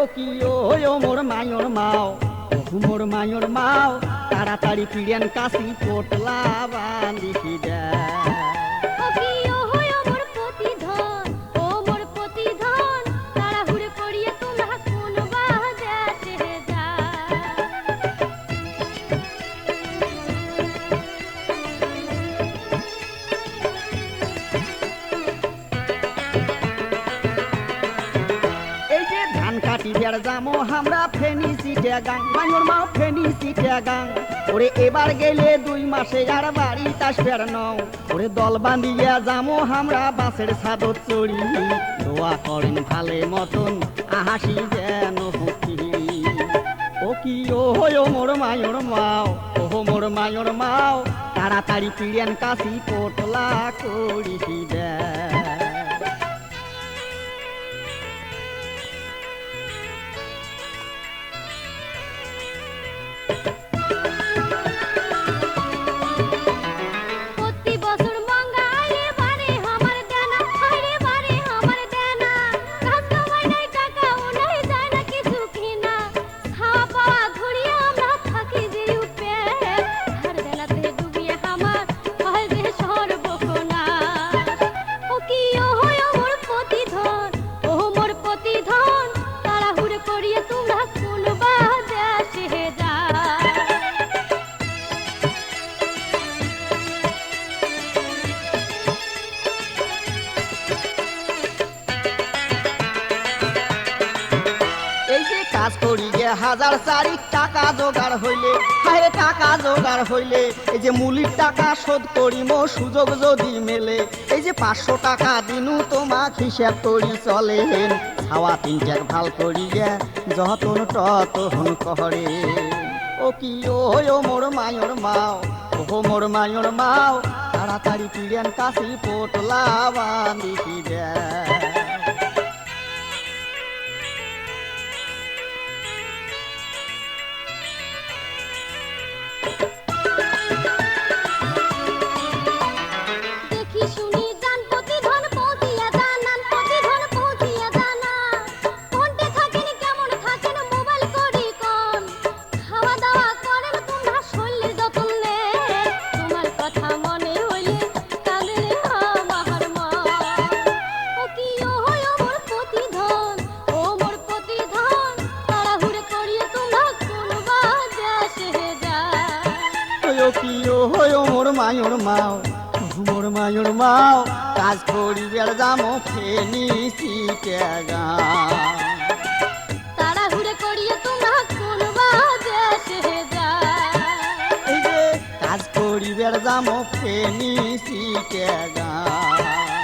ও কি ও মোর মায়র মাও ও মোর মায়র মাও তাড়াতাড়ি পিড়িয়ান কাশি পোটলা বাঁধি দে যামো আমরা ফেনি সিটে গাং মায়র মাও ফেনি সিটে গাং ওরে এবার গেলে 2 মাসে আর বাড়ি আসবের নও ওরে দল বাঁধিয়া যামো আমরা বাসের ছাদত চড়ি দোয়া করেন ভালে মতন হাসি যেন হুকি ও কি ও মোর মায়র মাও ও মোর মায়র মাও তাড়াতাড়ি পিড়িয়ান কাশি পোটলা করি দে হাজার 4 টাকা জোগাড় হইলে হায় টাকা জোগাড় হইলে এই যে মূলির টাকা শোধ করিমো সুযোগ যদি মেলে এই যে 500 টাকা দিনু তোমাক হিসাব করি চলেন ছাওয়া 3 টাক ভাল করিয়া যতন ততন করে ও কি ও মোর মায়র মাও ও মোর মায়র মাও তাড়াতাড়ি পিড়িয়ান কাশি পোটলা বাঁধি দে মোর মায়র মাও মোর মায়র মাও কাজ করিবার যামো ফেনি সিটে গাঁ তাড়াহুড়ো করিয়ে তোমরা কোন বাদেশে যায় এই যে কাজ করিবার যামো ফেনি সিটে গাঁ